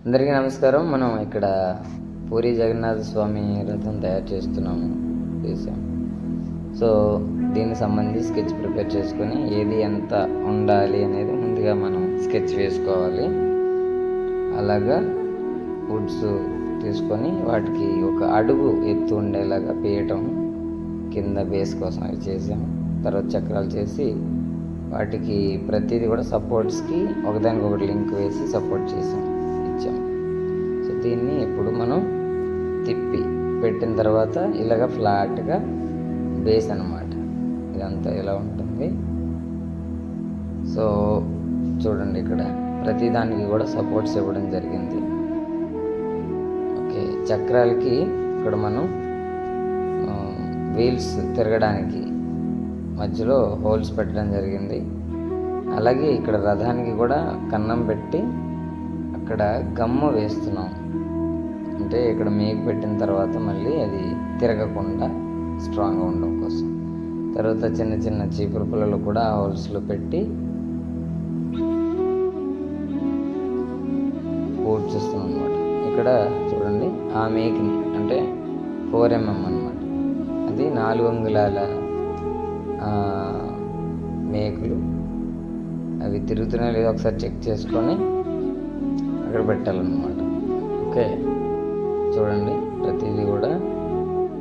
అందరికీ నమస్కారం. మనం ఇక్కడ పూరి జగన్నాథ స్వామి రథం తయారు చేసాం. సో దీనికి సంబంధించి స్కెచ్ ప్రిపేర్ చేసుకొని ఏది ఎంత ఉండాలి అనేది ముందుగా మనం స్కెచ్ వేసుకోవాలి. అలాగా వుడ్స్ తీసుకొని వాటికి ఒక అడుగు ఎత్తు ఉండేలాగా పేయటం, కింద బేస్ కోసం అవి చేసాము. తర్వాత చక్రాలు చేసి వాటికి ప్రతిదీ కూడా సపోర్ట్స్కి ఒకదానికొకటి లింక్ వేసి సపోర్ట్ ఇచ్చాము. సో దీన్ని ఇప్పుడు మనం తిప్పి పెట్టిన తర్వాత ఇలాగ ఫ్లాట్గా బేస్ అన్నమాట. ఇదంతా ఇలా ఉంటుంది. సో చూడండి, ఇక్కడ ప్రతి దానికి కూడా సపోర్ట్స్ ఇవ్వడం జరిగింది. ఓకే, చక్రాలకి ఇక్కడ మనం వీల్స్ తిరగడానికి మధ్యలో హోల్స్ పెట్టడం జరిగింది. అలాగే ఇక్కడ రథానికి కూడా కన్నం పెట్టి అక్కడ గమ్ము వేస్తున్నాం. అంటే ఇక్కడ మేకు పెట్టిన తర్వాత మళ్ళీ అది తిరగకుండా స్ట్రాంగ్గా ఉండడం కోసం. తర్వాత చిన్న చిన్న చీపురు పుల్లలు కూడా హోల్స్లో పెట్టి పూర్తి చేస్తున్నాం అనమాట. ఇక్కడ చూడండి, ఆ మేకుని అంటే 4mm అన్నమాట. అది 4 అంగుళాల మేకులు. అవి తిరుగుతున్నాయో లేదో ఒకసారి చెక్ చేసుకొని అక్కడ పెట్టాలన్నమాట. ఓకే, చూడండి, ప్రతిదీ కూడా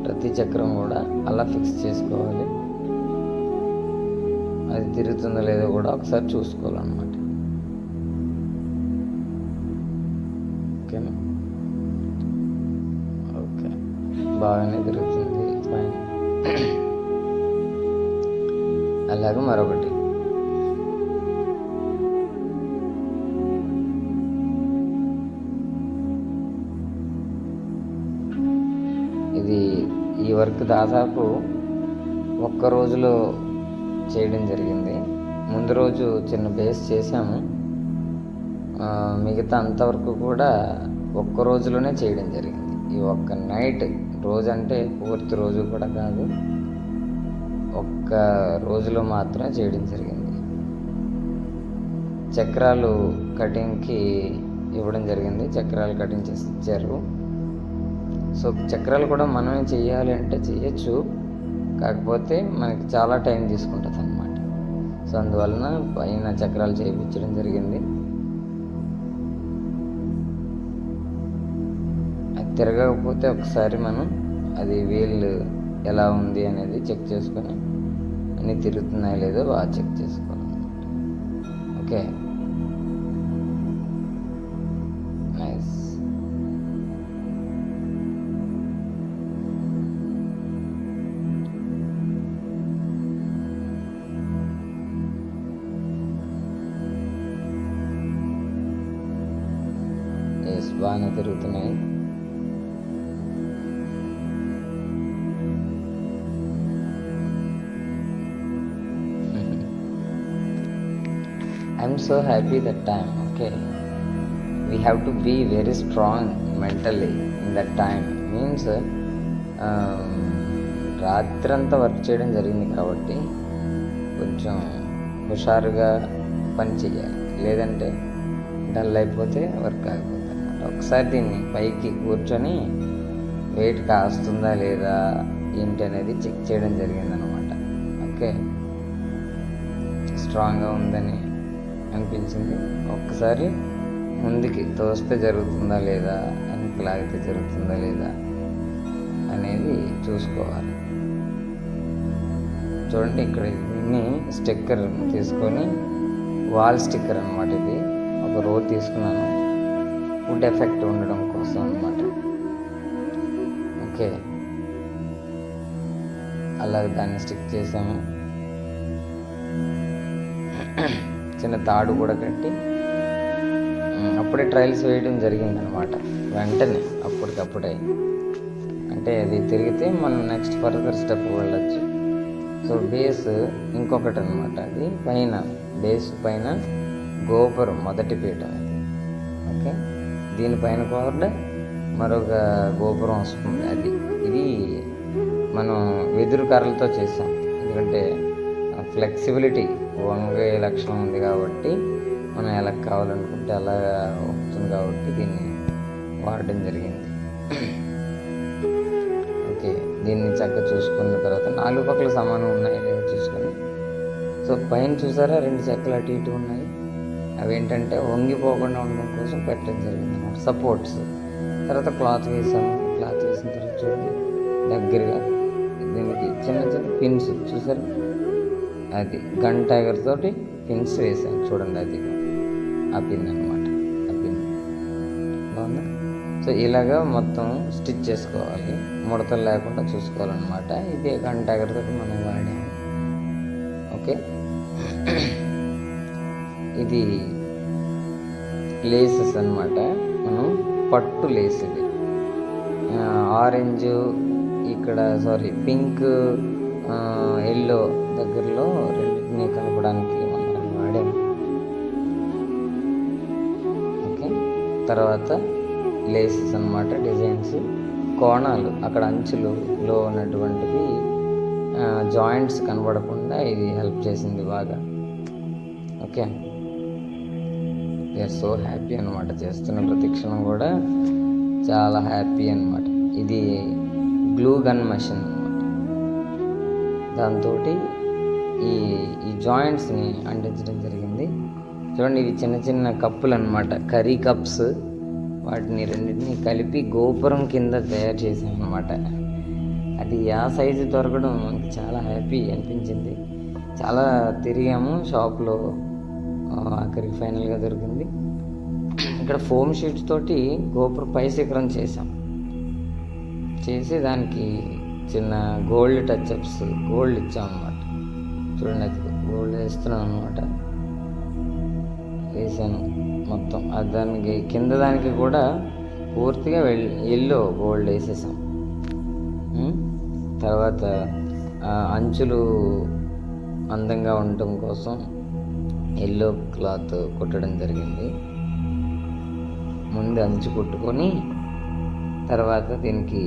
ప్రతి చక్రం కూడా అలా ఫిక్స్ చేసుకోవాలి. అది తిరుగుతుందో లేదో కూడా ఒకసారి చూసుకోవాలన్నమాట. ఓకేనా? ఓకే, బాగానే తిరుగుతుంది పైన. అలాగే మరొకటి ఈ వర్క్ దాదాపు ఒక్క రోజులో చేయడం జరిగింది. ముందు రోజు చిన్న బేస్ చేసాము, మిగతా అంతవరకు కూడా ఒక్క రోజులోనే చేయడం జరిగింది. ఈ ఒక్క నైట్, రోజు అంటే పూర్తి రోజు కూడా కాదు, ఒక్క రోజులో మాత్రమే చేయడం జరిగింది. చక్రాలు కటింగ్కి ఇవ్వడం జరిగింది. చక్రాలు కటింగ్ చేసి ఇచ్చారు. సో చక్రాలు కూడా మనమే చేయాలి అంటే చేయొచ్చు, కాకపోతే మనకి చాలా టైం తీసుకుంటుంది అన్నమాట. సో అందువలన పైన చక్రాలు చేయించడం జరిగింది. అది తిరగకపోతే ఒకసారి మనం అది వీల్ ఎలా ఉంది అనేది చెక్ చేసుకొని అన్నీ తిరుగుతున్నాయో లేదో బాగా చెక్ చేసుకోవాలన్నమాట. Okay, nice. బాగానే తిరుగుతున్నాయి. I'm so happy that time. Okay, we have to be very strong mentally in that time. Means రాత్రంతా వర్క్ చేయడం జరిగింది కాబట్టి కొంచెం హుషారుగా పని చేయాలి, లేదంటే డల్ అయిపోతే వర్క్ ఆగిపోతుంది అన్నమాట. ఒకసారి దీన్ని పైకి కూర్చొని వెయిట్ కాస్తుందా లేదా ఏంటి అనేది చెక్ చేయడం జరిగిందనమాట. ఓకే, స్ట్రాంగ్గా ఉందని అనిపించింది. ఒక్కసారి ముందుకి తోస్తే జరుగుతుందా లేదా, వెనక్కి లాగితే జరుగుతుందా లేదా అనేది చూసుకోవాలి. చూడండి, ఇక్కడ దీన్ని స్టిక్కర్ తీసుకొని, వాల్ స్టిక్కర్ అన్నమాట. ఇది ఒక రో తీసుకున్నాను, వుడ్ ఎఫెక్ట్ ఉండడం కోసం అన్నమాట. ఓకే, అలాగే దాన్ని స్టిక్ చేసాము. చిన్న తాడు కూడా కట్టి అప్పుడే ట్రయల్స్ వేయడం జరిగిందనమాట. వెంటనే అప్పటికప్పుడే, అంటే అది తిరిగితే మనం నెక్స్ట్ ఫర్దర్ స్టెప్ వెళ్ళచ్చు. సో బేస్ ఇంకొకటి అనమాట. అది పైన బేస్ పైన గోపురం మొదటి పీఠం ఇది. ఓకే, దీనిపైన కూడా మరొక గోపురం వస్తుంది. ఇది మనం వెదురు కర్రలతో చేసాం. ఎందుకంటే ఫ్లెక్సిబిలిటీ వంగే లక్షణం ఉంది కాబట్టి మనం ఎలా కావాలనుకుంటే అలా వస్తుంది కాబట్టి దీన్ని వాడడం జరిగింది. ఓకే, దీన్ని చక్కగా చూసుకున్న తర్వాత 4 పక్కల సమానం ఉన్నాయి లేదా చూసుకొని, సో పైన చూసారా 2 చెక్కలు అటు ఇటు ఉన్నాయి, అవి ఏంటంటే వంగిపోకుండా ఉండడం కోసం పెట్టడం జరిగింది అన్నమాట, సపోర్ట్స్. తర్వాత క్లాత్ వేసాము. క్లాత్ వేసిన తర్వాత చూడండి దగ్గరగా దీనికి చిన్న చిన్న పిన్స్ చూసారు, అది గన్ టైగర్ తోటి పిన్స్ వేసాను చూడండి, అది ఆ పిన్ అనమాట, ఆ పిన్ బాగుందా. సో ఇలాగా మొత్తం స్టిచ్ చేసుకోవాలి, ముడతలు లేకుండా చూసుకోవాలన్నమాట. ఇది గన్ టైగర్ తోటి మనం వాడాము. ఓకే, ఇది లేసెస్ అన్నమాట, మనం పట్టు లేస్. ఇది ఆరెంజ్ ఇక్కడ పింక్ ఎల్లో దగ్గరలో రెండింటినీ కలపడానికి మనం వాడాము. ఓకే, తర్వాత లేసెస్ అన్నమాట, డిజైన్స్, కోణాలు, అక్కడ అంచులలో ఉన్నటువంటివి జాయింట్స్ కనబడకుండా ఇది హెల్ప్ చేసింది బాగా. ఓకే, వీఆర్ సో హ్యాపీ అనమాట, చేస్తున్న ప్రతి క్షణం కూడా చాలా హ్యాపీ అనమాట. ఇది గ్లూ గన్ మెషిన్ అనమాట, దాంతో ఈ జాయింట్స్ని అంటించడం జరిగింది. చూడండి, ఇవి చిన్న చిన్న కప్పులు అనమాట, కర్రీ కప్స్. వాటిని రెండింటిని కలిపి గోపురం కింద తయారు చేసాం అనమాట. అది ఆ సైజు దొరకడం మనకి చాలా హ్యాపీ అనిపించింది. చాలా తిరిగాము షాప్లో, ఆఖరికి ఫైనల్గా దొరికింది. ఇక్కడ ఫోమ్ షీట్స్ తోటి గోపురం పై శిఖరం చేసి దానికి చిన్న గోల్డ్ టచ్అప్స్, గోల్డ్ ఇచ్చాం అనమాట. చూడండి, అది గోల్డ్ వేస్తున్నాం అనమాట, వేసాను మొత్తం. దానికి కింద దానికి కూడా పూర్తిగా ఎల్లో గోల్డ్ వేసేసాం. తర్వాత అంచులు అందంగా ఉండటం కోసం ఎల్లో క్లాత్ కుట్టడం జరిగింది. ముందు అంచు కుట్టుకొని తర్వాత దీనికి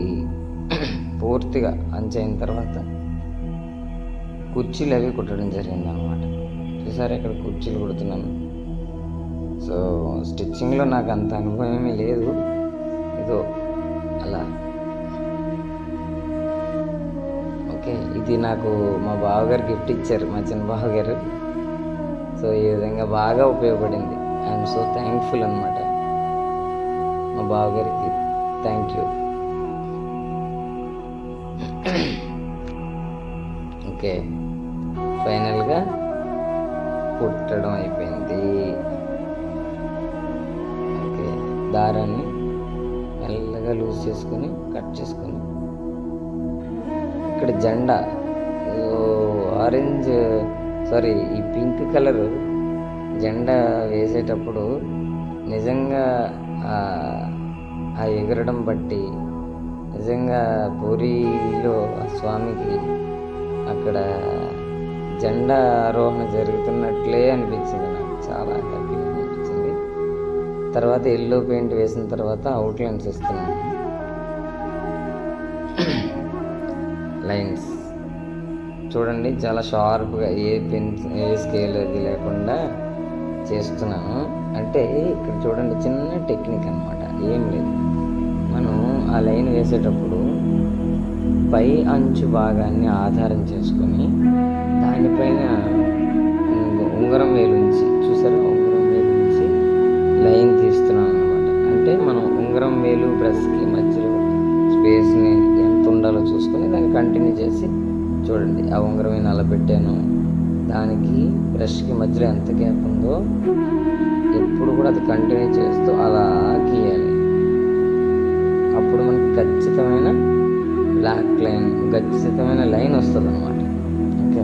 పూర్తిగా అంచు అయిన తర్వాత కుర్చీలు అవి కుట్టడం జరిగింది అనమాట. చూసారా, ఇక్కడ కుర్చీలు కుడుతున్నాను. సో స్టిచ్చింగ్లో నాకు అంత అనుభవం ఏమీ లేదు, ఏదో అలా. ఓకే, ఇది నాకు మా బావగారు గిఫ్ట్ ఇచ్చారు, మా చిన్న బావగారు. సో ఈ విధంగా బాగా ఉపయోగపడింది. ఐఎమ్ సో థ్యాంక్ఫుల్ అనమాట మా బావగారికి. Thank you. ఓకే, ఫైనల్గా కుట్టడం అయిపోయింది. ఓకే, దారాన్ని మెల్లగా లూజ్ చేసుకొని కట్ చేసుకొని ఇక్కడ జెండా ఆరెంజ్ ఈ పింక్ కలరు జెండా వేసేటప్పుడు నిజంగా ఆ ఎగరడం బట్టి నిజంగా పూరిలో ఆ స్వామికి అక్కడ జెండా ఆరోహణ జరుగుతున్నట్లే అనిపించింది నాకు, చాలా హ్యాపీగా అనిపించింది. తర్వాత ఎల్లో పెయింట్ వేసిన తర్వాత అవుట్లైన్స్ ఇస్తున్నాను, లైన్స్ చూడండి, చాలా షార్ప్గా ఏ స్కేల్ అది లేకుండా చేస్తున్నాను. అంటే ఇక్కడ చూడండి, చిన్న టెక్నిక్ అనమాట, ఏం లేదు. మనం ఆ లైన్ వేసేటప్పుడు పై అంచు భాగాన్ని ఆధారం చేసుకొని దానిపైన ఉంగరం వేలుంచి, చూసారా, ఉంగరం వేలుంచి లైన్ తీస్తున్నాను అనమాట. అంటే మనం ఉంగరం వేలు బ్రష్కి మధ్యలో స్పేస్ని ఎంత ఉండాలో చూసుకొని దాన్ని కంటిన్యూ చేసి చూడండి, ఆ ఉంగరం అలా పెట్టాను, దానికి బ్రష్కి మధ్యలో ఎంత గ్యాప్ ఉందో ఎప్పుడు కూడా అది కంటిన్యూ చేస్తూ అలా గీయాలి. అప్పుడు మనకి ఖచ్చితమైన బ్లాక్ లైన్, ఖచ్చితమైన లైన్ వస్తుంది అనమాట. ఓకే,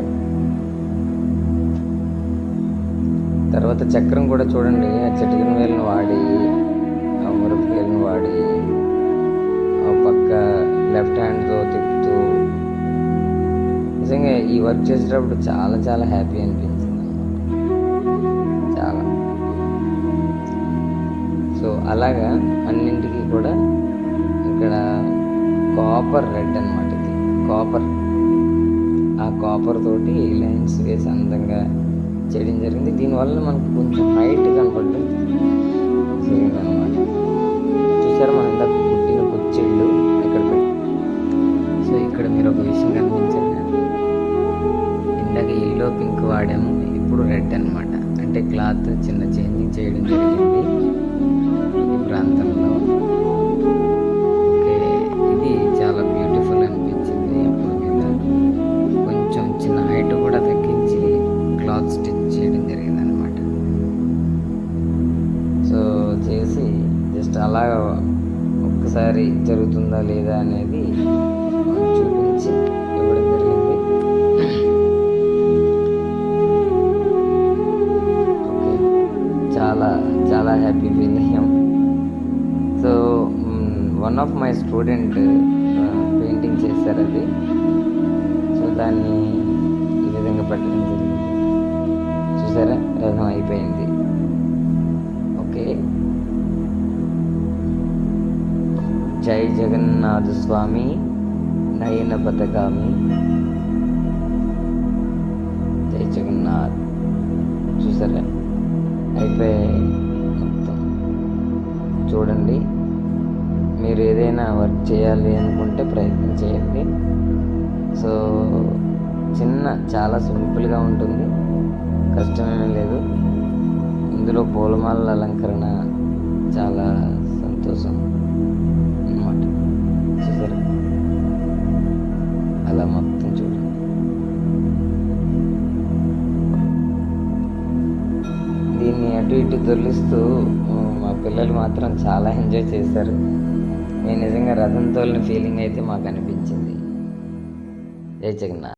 తర్వాత చక్రం కూడా చూడండి, ఆ చిటికిన వేలును వాడి, ఆ మురపు వేలును వాడి, ఆ పక్క లెఫ్ట్ హ్యాండ్తో తిప్పుతూ, నిజంగా ఈ వర్క్ చేసేటప్పుడు చాలా చాలా హ్యాపీ అనిపించింది చాలా. సో అలాగా అన్నింటికి కూడా ఇక్కడ కాపర్ రెడ్ అనమాట, ఇది కాపర్. ఆ కాపర్ తోటి లైన్స్ వేసి అందంగా చేయడం జరిగింది. దీనివల్ల మనకు కొంచెం హైట్ కనపడుతుంది అనమాట. చూసారా, మనం జస్ట్ అలా ఒక్కసారి జరుగుతుందా లేదా అనేది చూపించి ఇవ్వడం జరిగింది. ఓకే, చాలా చాలా హ్యాపీ ఫీల్ అయ్యాం. So one of my student painting చేశారు అది. సో దాన్ని ఈ విధంగా పెట్టడం జరిగింది. చూసారా, రథం అయిపోయింది. ఓకే, జై జగన్నాథ స్వామి నయన పథగామి, జై జగన్నాథ్. చూసారా, అయిపోయాయి మొత్తం. చూడండి, మీరు ఏదైనా వర్క్ చేయాలి అనుకుంటే ప్రయత్నం చేయండి. సో చాలా సింపుల్గా ఉంటుంది, కష్టమేమీ లేదు. ఇందులో పూలమాలల అలంకరణ చాలా సంతోషం అన్నమాట. చూసారా, అలా మొత్తం చూడండి. దీన్ని అటు ఇటు దొర్లిస్తూ మా పిల్లలు మాత్రం చాలా ఎంజాయ్ చేశారు. నేను నిజంగా రథం తోలిన ఫీలింగ్ అయితే మాకు అనిపించింది. జై జగన్నాథ్.